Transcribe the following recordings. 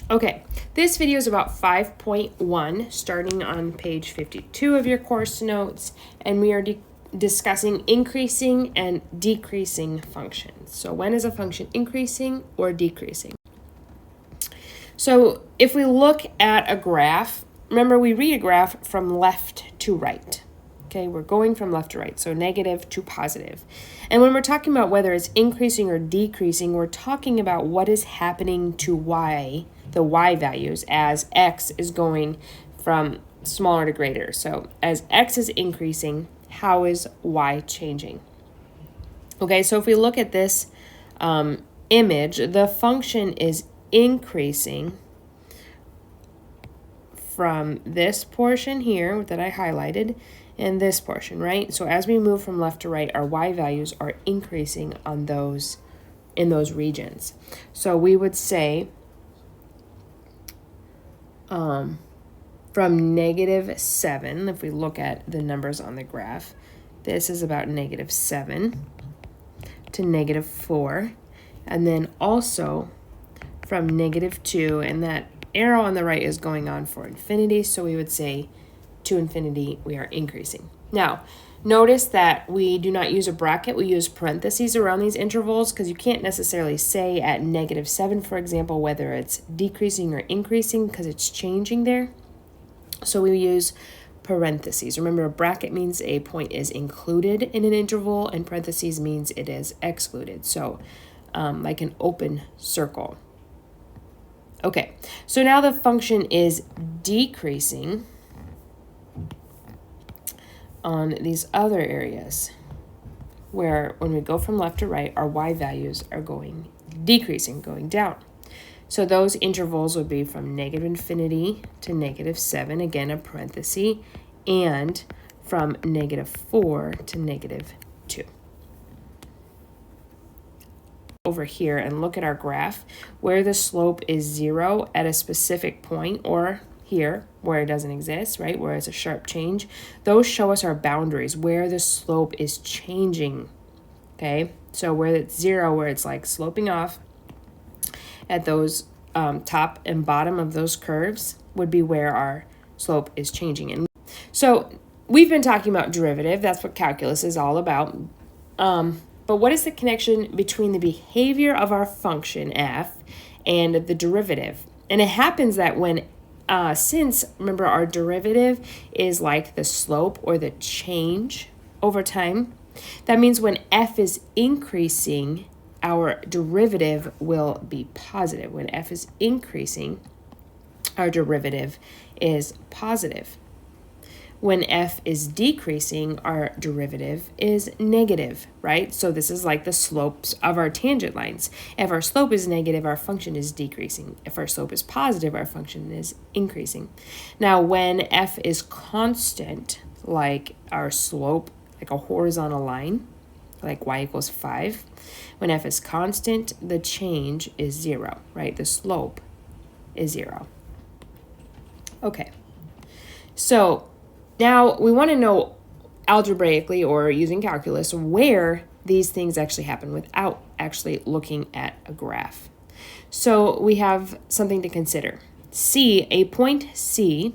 Okay, this video is about 5.1, starting on page 52 of your course notes, and we are discussing increasing and decreasing functions. So when is a function increasing or decreasing? So if we look at a graph, remember we read a graph from left to right. Okay, we're going from left to right, so negative to positive. And when we're talking about whether it's increasing or decreasing, we're talking about what is happening to y, the y values, as x is going from smaller to greater. So as x is increasing, how is y changing? Okay, so if we look at this image, the function is increasing from this portion here that I highlighted and this portion, right? So as we move from left to right, our y values are increasing on those in those regions. So we would say from -7, if we look at the numbers on the graph, this is about -7 to -4, and then also from -2, and that arrow on the right is going on for infinity, so we would say to infinity we are increasing. Now, notice that we do not use a bracket, we use parentheses around these intervals because you can't necessarily say at -7, for example, whether it's decreasing or increasing because it's changing there. So we use parentheses. Remember, a bracket means a point is included in an interval, and parentheses means it is excluded. So like an open circle. Okay, so now the function is decreasing on these other areas where when we go from left to right, our y values are decreasing, going down. So those intervals would be from -infinity to -7, again a parenthesis, and from -4 to -2. Over here and look at our graph where the slope is 0 at a specific point, or here where it doesn't exist, right, where it's a sharp change. Those show us our boundaries where the slope is changing. Okay, so where it's 0, where it's like sloping off at those top and bottom of those curves would be where our slope is changing. And so we've been talking about derivative. That's what calculus is all about. But what is the connection between the behavior of our function f and the derivative? And it happens that when, since, remember, our derivative is like the slope or the change over time, that means when f is increasing, our derivative will be positive. When f is increasing, our derivative is positive. When f is decreasing, our derivative is negative, right? So this is like the slopes of our tangent lines. If our slope is negative, our function is decreasing. If our slope is positive, our function is increasing. Now, when f is constant, like our slope, like a horizontal line, like y = 5, when f is constant, the change is 0, right? The slope is 0. Okay, so now we want to know algebraically or using calculus where these things actually happen without actually looking at a graph. So we have something to consider. C, a point C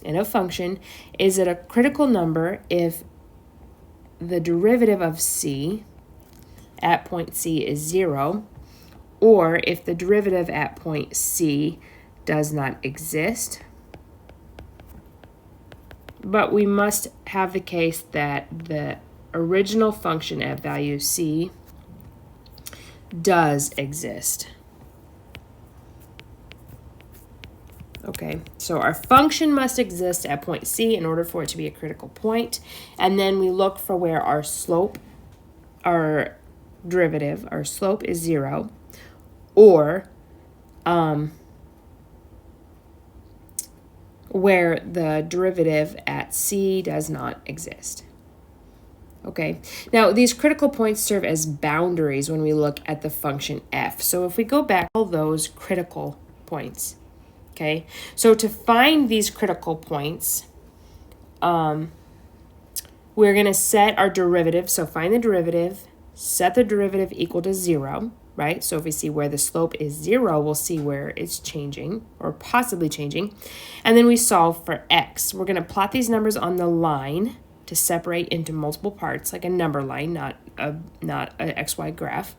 in a function is at a critical number if the derivative of C at point C is 0, or if the derivative at point C does not exist. But we must have the case that the original function at value C does exist. Okay, so our function must exist at point C in order for it to be a critical point. And then we look for where our slope, our derivative, our slope is 0, or where the derivative at C does not exist. Okay, now these critical points serve as boundaries when we look at the function f. So if we go back, all those critical points. Okay, so to find these critical points, we're going to set our derivative. So find the derivative, set the derivative equal to 0, right? So if we see where the slope is 0, we'll see where it's changing or possibly changing. And then we solve for x. We're going to plot these numbers on the line to separate into multiple parts, like a number line, not a XY graph.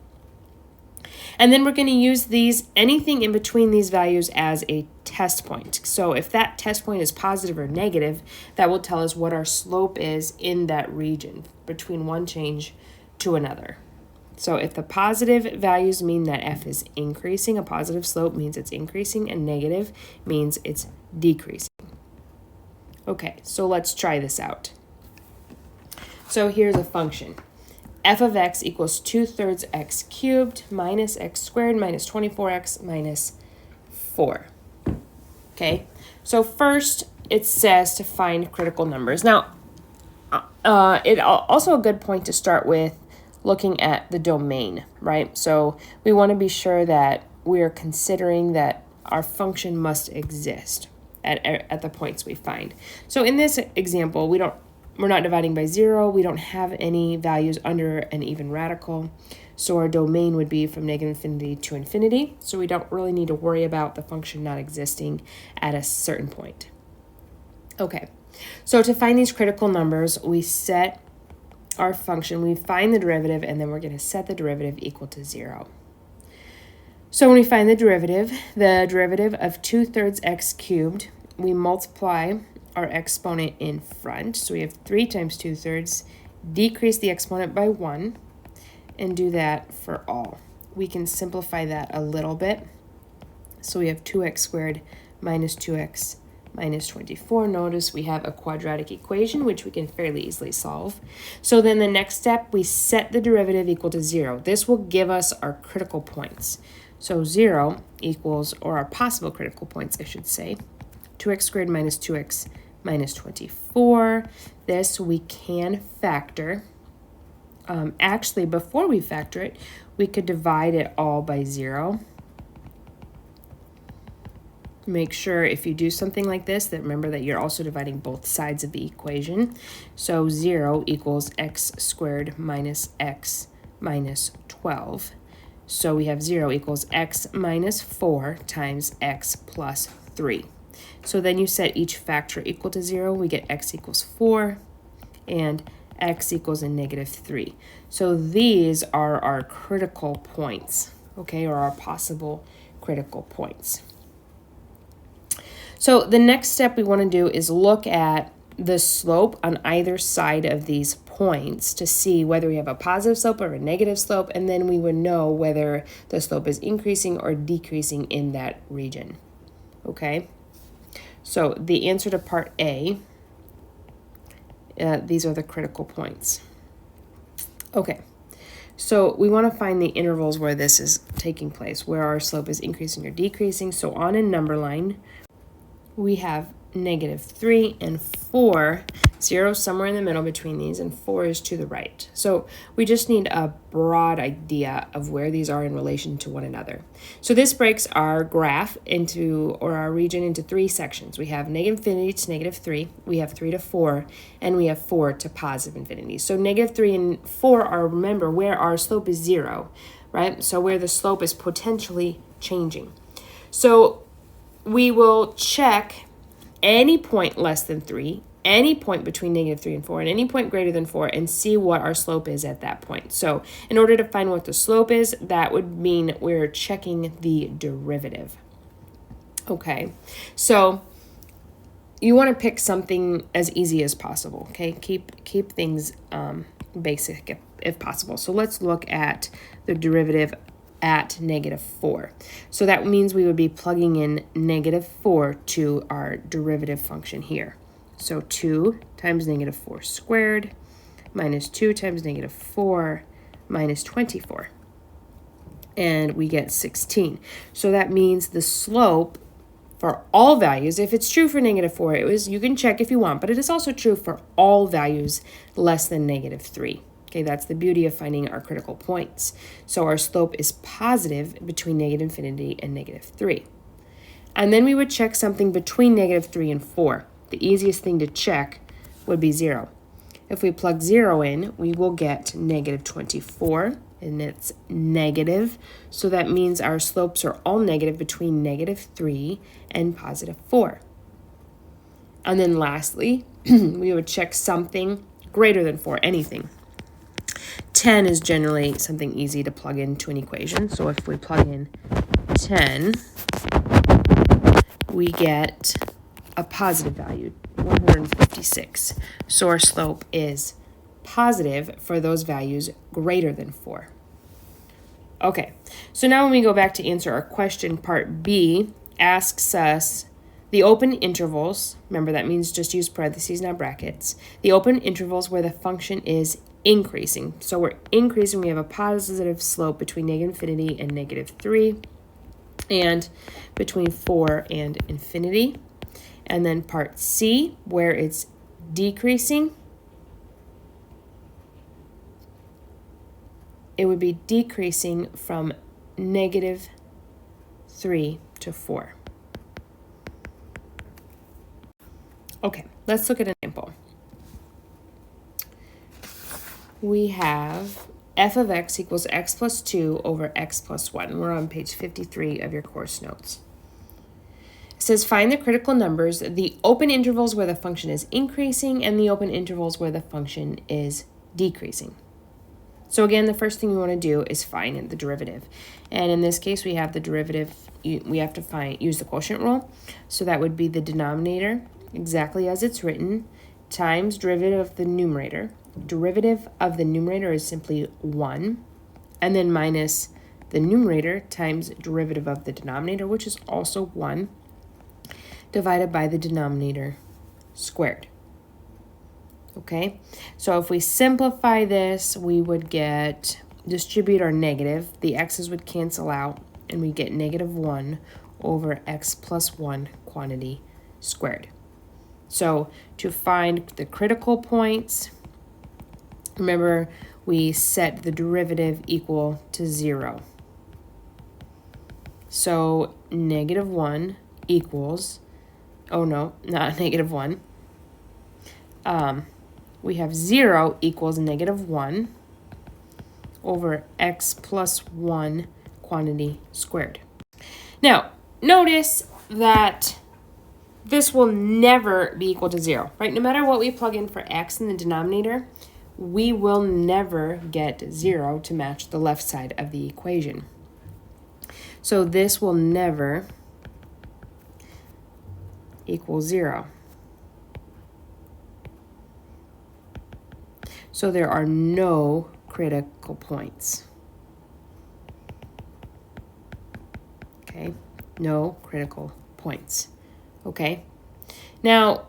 And then we're going to use anything in between these values as a test point. So if that test point is positive or negative, that will tell us what our slope is in that region between one change to another. So if the positive values mean that f is increasing, a positive slope means it's increasing, and negative means it's decreasing. Okay, so let's try this out. So here's a function. F of x equals 2/3 x cubed minus x squared minus 24x minus 4. Okay, so first it says to find critical numbers. Now, it also a good point to start with looking at the domain, right? So we want to be sure that we're considering that our function must exist at the points we find. So in this example, we're not dividing by 0. We don't have any values under an even radical. So our domain would be from -infinity to infinity. So we don't really need to worry about the function not existing at a certain point. Okay, so to find these critical numbers, we set our function, we find the derivative, and then we're going to set the derivative equal to 0. So when we find the derivative of 2/3 x cubed, we multiply our exponent in front. So we have 3 times 2/3, decrease the exponent by 1, and do that for all. We can simplify that a little bit. So we have 2x squared minus 2x minus 24. Notice we have a quadratic equation, which we can fairly easily solve. So then the next step, we set the derivative equal to 0. This will give us our critical points. So 0 equals, or our possible critical points, I should say, 2x squared minus 2x minus 24. This we can factor. Actually, before we factor it, we could divide it all by 0. Make sure if you do something like this, that remember that you're also dividing both sides of the equation. So 0 equals x squared minus x minus 12. So we have 0 equals x minus 4 times x plus 3. So then you set each factor equal to 0. We get x equals 4 and x equals a -3. So these are our critical points, okay, or our possible critical points. So the next step we want to do is look at the slope on either side of these points to see whether we have a positive slope or a negative slope, and then we would know whether the slope is increasing or decreasing in that region, okay? So the answer to part A, these are the critical points. Okay, so we want to find the intervals where this is taking place, where our slope is increasing or decreasing. So on a number line, we have -3 and 4, 0 somewhere in the middle between these, and 4 is to the right. So we just need a broad idea of where these are in relation to one another. So this breaks our graph into, or our region into 3 sections. We have -infinity to -3, we have 3 to 4, and we have 4 to positive infinity. So -3 and 4 are, remember, where our slope is 0, right? So where the slope is potentially changing. So we will check any point less than 3, any point between -3 and 4, and any point greater than 4, and see what our slope is at that point. So in order to find what the slope is, that would mean we're checking the derivative. Okay, so you want to pick something as easy as possible, okay? Keep things basic if possible. So let's look at the derivative at -4. So that means we would be plugging in -4 to our derivative function here. So 2 times -4 squared minus 2 times -4 minus 24. And we get 16. So that means the slope for all values, if it's true for -4, you can check if you want, but it is also true for all values less than -3. Okay, that's the beauty of finding our critical points. So our slope is positive between -infinity and -3. And then we would check something between -3 and 4. The easiest thing to check would be 0. If we plug 0 in, we will get -24 and it's negative. So that means our slopes are all negative between -3 and +4. And then lastly, we would check something greater than 4, anything. 10 is generally something easy to plug into an equation. So if we plug in 10, we get a positive value, 156. So our slope is positive for those values greater than 4. Okay, so now when we go back to answer our question, part B asks us the open intervals, remember that means just use parentheses, not brackets, the open intervals where the function is increasing. So we're increasing, we have a positive slope between -infinity and -3, and between 4 and infinity. And then part C, where it's decreasing, it would be decreasing from -3 to 4. Okay, let's look at an example. We have f of x equals x plus 2 over x plus 1. We're on page 53 of your course notes. It says find the critical numbers, the open intervals where the function is increasing and the open intervals where the function is decreasing. So again, the first thing we want to do is find the derivative. And in this case, we have the derivative, we have to use the quotient rule. So that would be the denominator, exactly as it's written, times derivative of the numerator. Derivative of the numerator is simply 1, and then minus the numerator times derivative of the denominator, which is also 1, divided by the denominator squared. Okay, so if we simplify this, we would distribute our negative, the x's would cancel out, and we get -1 over x plus 1 quantity squared. So to find the critical points, remember we set the derivative equal to 0. So -1 equals, oh no, not -1. We have 0 equals -1 over x plus 1 quantity squared. Now, notice that this will never be equal to 0, right? No matter what we plug in for x in the denominator, we will never get 0 to match the left side of the equation. So this will never equal 0. So there are no critical points. Okay, no critical points. Okay, now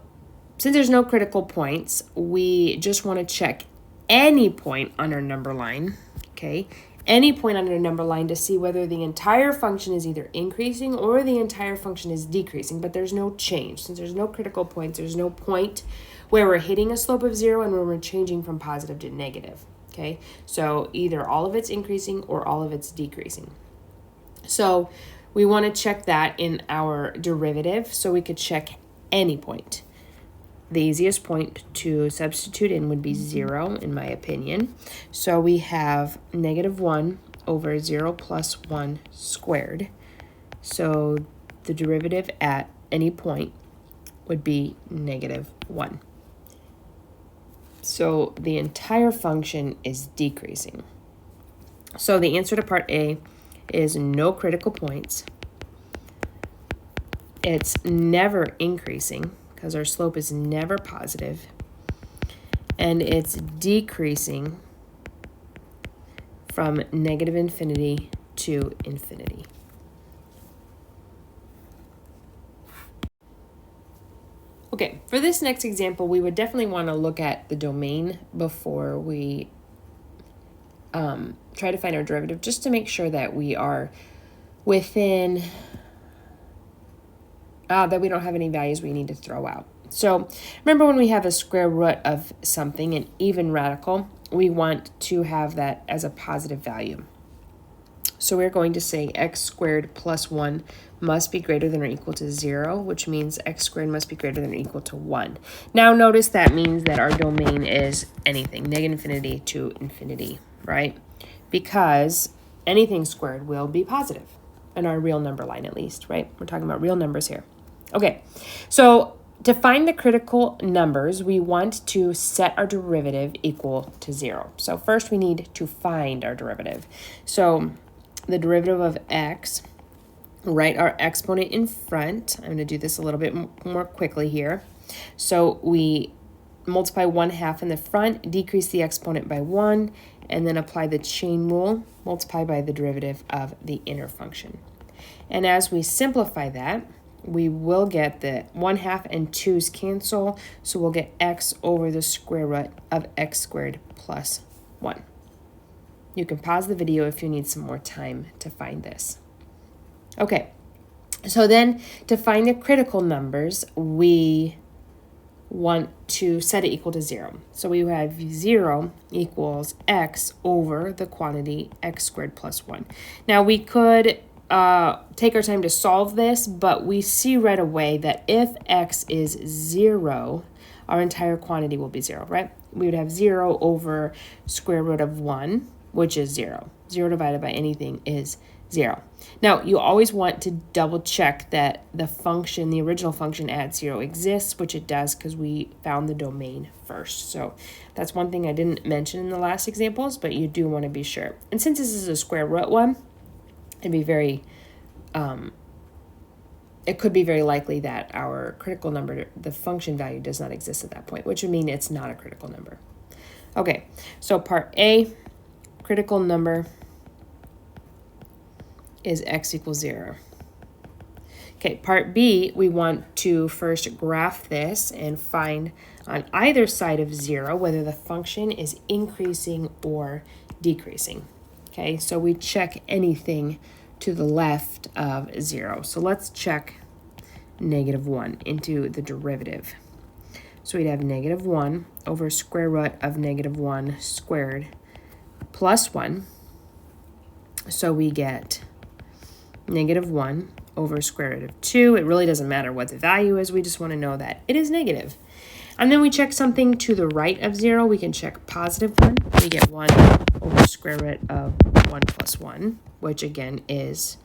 since there's no critical points, we just want to check any point on our number line. Okay, any point on our number line to see whether the entire function is either increasing or the entire function is decreasing, but there's no change. Since there's no critical points, there's no point where we're hitting a slope of 0 and where we're changing from positive to negative. Okay, so either all of it's increasing or all of it's decreasing. So we want to check that in our derivative, so we could check any point. The easiest point to substitute in would be 0, in my opinion. So we have -1 over 0 plus 1 squared. So the derivative at any point would be -1. So the entire function is decreasing. So the answer to part A is no critical points. It's never increasing because our slope is never positive. And it's decreasing from -infinity to infinity. Okay, for this next example, we would definitely want to look at the domain before we try to find our derivative, just to make sure that we are within, that we don't have any values we need to throw out. So remember when we have a square root of something, an even radical, we want to have that as a positive value. So we're going to say x squared plus 1 must be greater than or equal to 0, which means x squared must be greater than or equal to 1. Now notice that means that our domain is anything, -infinity to infinity, right? because anything squared will be positive in our real number line at least, right? We're talking about real numbers here. Okay, so to find the critical numbers, we want to set our derivative equal to 0. So first we need to find our derivative. So the derivative of x, write our exponent in front. I'm going to do this a little bit more quickly here. So we multiply 1/2 in the front, decrease the exponent by 1, and then apply the chain rule, multiply by the derivative of the inner function. And as we simplify that, we will get the 1/2 and 2's cancel, so we'll get x over the square root of x squared plus 1. You can pause the video if you need some more time to find this. Okay, so then to find the critical numbers, we want to set it equal to 0. So we have 0 equals x over the quantity x squared plus 1. Now we could take our time to solve this, but we see right away that if x is 0, our entire quantity will be 0, right? We would have 0 over square root of 1, which is 0. 0 divided by anything is 0. Now, you always want to double check that the function, the original function at 0 exists, which it does because we found the domain first. So that's one thing I didn't mention in the last examples, but you do want to be sure. And since this is a square root one, it'd be very, it could be very likely that our critical number, the function value, does not exist at that point, which would mean it's not a critical number. Okay, so part A, critical number is x equals 0. Okay, part B, we want to first graph this and find on either side of 0 whether the function is increasing or decreasing. Okay, so we check anything to the left of 0. So let's check -1 into the derivative. So we'd have -1 over square root of -1 squared plus 1. So we get -1 over square root of 2. It really doesn't matter what the value is. We just want to know that it is negative. And then we check something to the right of 0. We can check +1. We get 1 over square root of 1 plus 1, which again is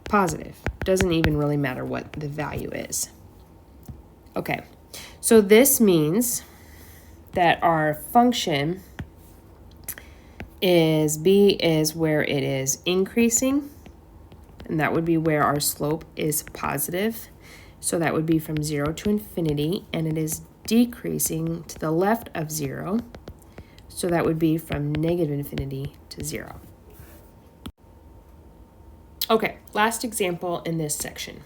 positive. Doesn't even really matter what the value is. Okay, so this means that our function is B is where it is increasing, and that would be where our slope is positive. So that would be from 0 to infinity, and it is decreasing to the left of 0. So that would be from -infinity to 0. Okay, last example in this section.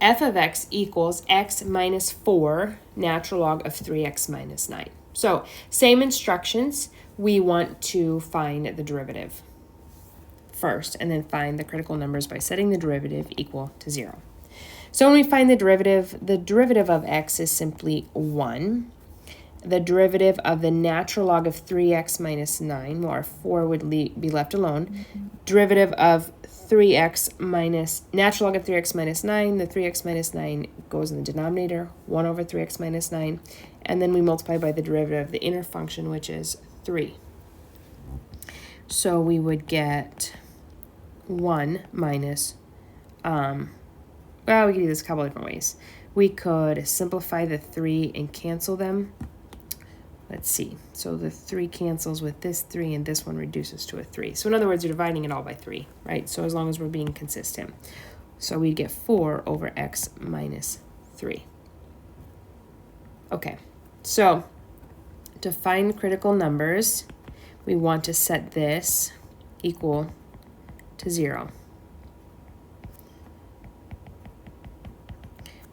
F of x equals x minus 4 natural log of 3x minus 9. So same instructions. We want to find the derivative first and then find the critical numbers by setting the derivative equal to 0. So when we find the derivative of x is simply 1. The derivative of the natural log of 3x minus 9, well, our 4 would be left alone. Derivative of 3x minus, natural log of 3x minus 9, the 3x minus 9 goes in the denominator, 1 over 3x minus 9, and then we multiply by the derivative of the inner function, which is 3. So we would get 1 minus, well, we could do this a couple different ways. We could simplify the 3 and cancel them. Let's see. So the 3 cancels with this 3, and this one reduces to a 3. So in other words, you're dividing it all by 3, right? So as long as we're being consistent. So we get 4 over x minus 3. Okay, so to find critical numbers, we want to set this equal to 0.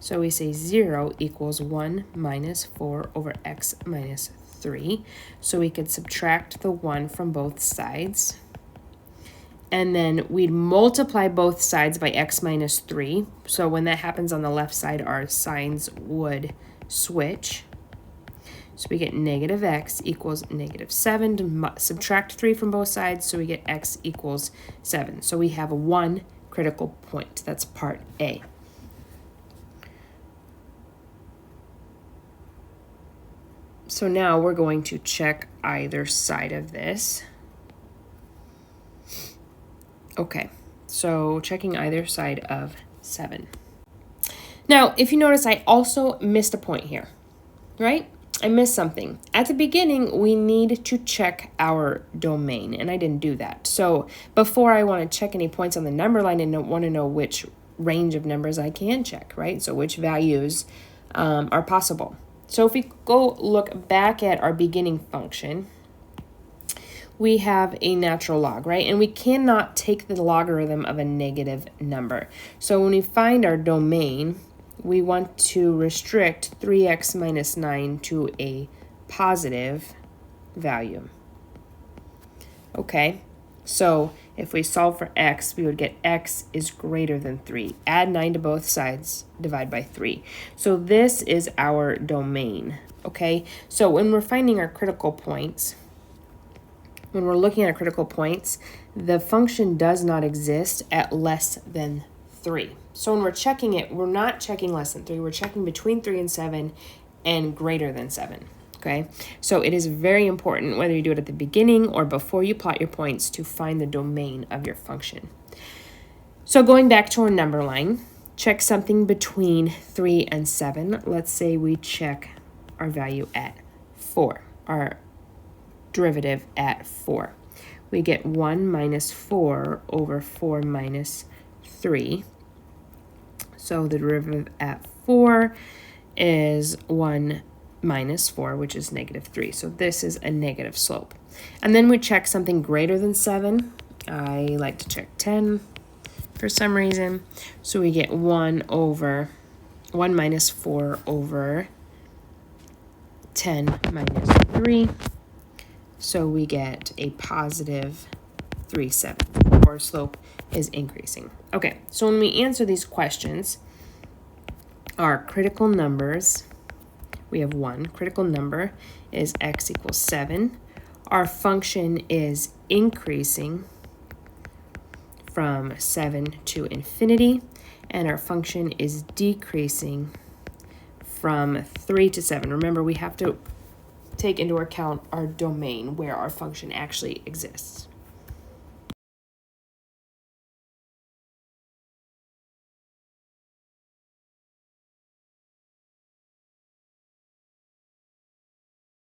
So we say 0 equals 1 minus 4 over x minus 3. So we could subtract the 1 from both sides. And then we'd multiply both sides by x minus 3. So when that happens on the left side, our signs would switch. So we get negative x equals -7 to subtract 3 from both sides. So we get x equals 7. So we have a 1 critical point. That's part A. So now we're going to check either side of this. Okay, so checking either side of 7. Now, if you notice, I also missed a point here, right? I missed something. At the beginning, we need to check our domain, and I didn't do that. So before I want to check any points on the number line, I want to know which range of numbers I can check, right? So which values are possible. So if we go look back at our beginning function, we have a natural log, right? And we cannot take the logarithm of a negative number. So when we find our domain, we want to restrict 3x minus 9 to a positive value. Okay, so if we solve for x, we would get x is greater than 3. Add 9 to both sides, divide by 3. So this is our domain, okay? So when we're finding our critical points, when we're looking at critical points, the function does not exist at less than 3. So when we're checking it, we're not checking less than 3. We're checking between 3 and 7 and greater than 7. Okay, so it is very important whether you do it at the beginning or before you plot your points to find the domain of your function. So going back to our number line, check something between 3 and 7. Let's say we check our value at 4, our derivative at 4. We get 1 minus 4 over 4 minus 3. So the derivative at 4 is 1 minus 4, which is negative 3. So this is a negative slope. And then we check something greater than 7. I like to check 10 for some reason. So we get 1 minus 4 over 10 minus 3. So we get a positive 3/7. Our slope is increasing. Okay, so when we answer these questions, our critical numbers, we have 1. Critical number is x equals 7. Our function is increasing from 7 to infinity, and our function is decreasing from 3 to 7. Remember, we have to take into account our domain where our function actually exists.